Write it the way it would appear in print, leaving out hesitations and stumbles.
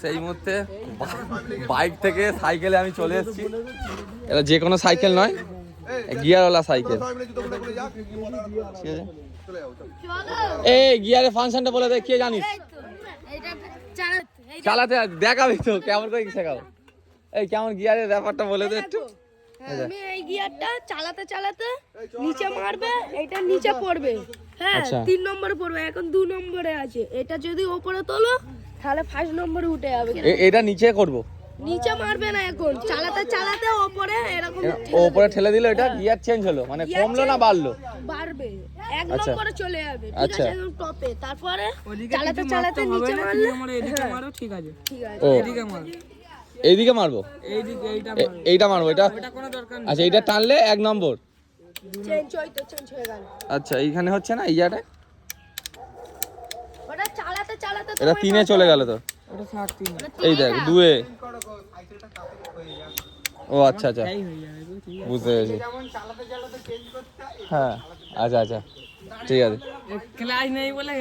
সেই মুহূর্তে বাইক থেকে সাইকেলে আমি চলে এসেছি। এটা যে কোনো সাইকেল নয়, গিয়ারওয়ালা সাইকেল। ঠিক আছে, এই গিয়ারের ফাংশনটা বলে দে, কে জানিস? চালাতে দেখাবি তো, কেমন করে শেখাবো? এই কেমন গিয়ারের ব্যাপারটা বলে দে একটু। আমি এই গিয়ারটা চালাতে চালাতে নিচে মারবে, এটা নিচে পড়বে। হ্যাঁ, 3 নম্বরে পড়বে, এখন 2 নম্বরে আছে। এটা যদি উপরে তোলো তাহলে 1 নম্বরে উঠে যাবে। এটা নিচে করব, নিচে মারবে না, এখন চালাতে চালাতে উপরে এরকম উপরে ঠেলে দিলে এটা গিয়ার চেঞ্জ হলো, মানে কমলো না বাড়লো? বাড়বে, 1 নম্বরে চলে যাবে। ঠিক আছে, একদম টপে। তারপরে চালাতে চালাতে নিচে মারলে আমরা এদিকে মারো। ঠিক আছে, ঠিক আছে, এদিকে মারো। এইদিকে মারবো, এইদিকে এইটা মারবো, এটা কোনো দরকার নেই। আচ্ছা, এইটা টানলে 1 নম্বর চেঞ্জ হয়ে গেল। আচ্ছা, এইখানে হচ্ছে না, ইয়াটা ওটা চালাতে চালাতে এটা 3-এ চলে গেল তো। ওটা 3 এই দেখ 2-এ। ও আচ্ছা আচ্ছা, বুঝতে পেরেছি। হ্যাঁ, আচ্ছা আচ্ছা, ঠিক আছে। ক্লাস নেই বলে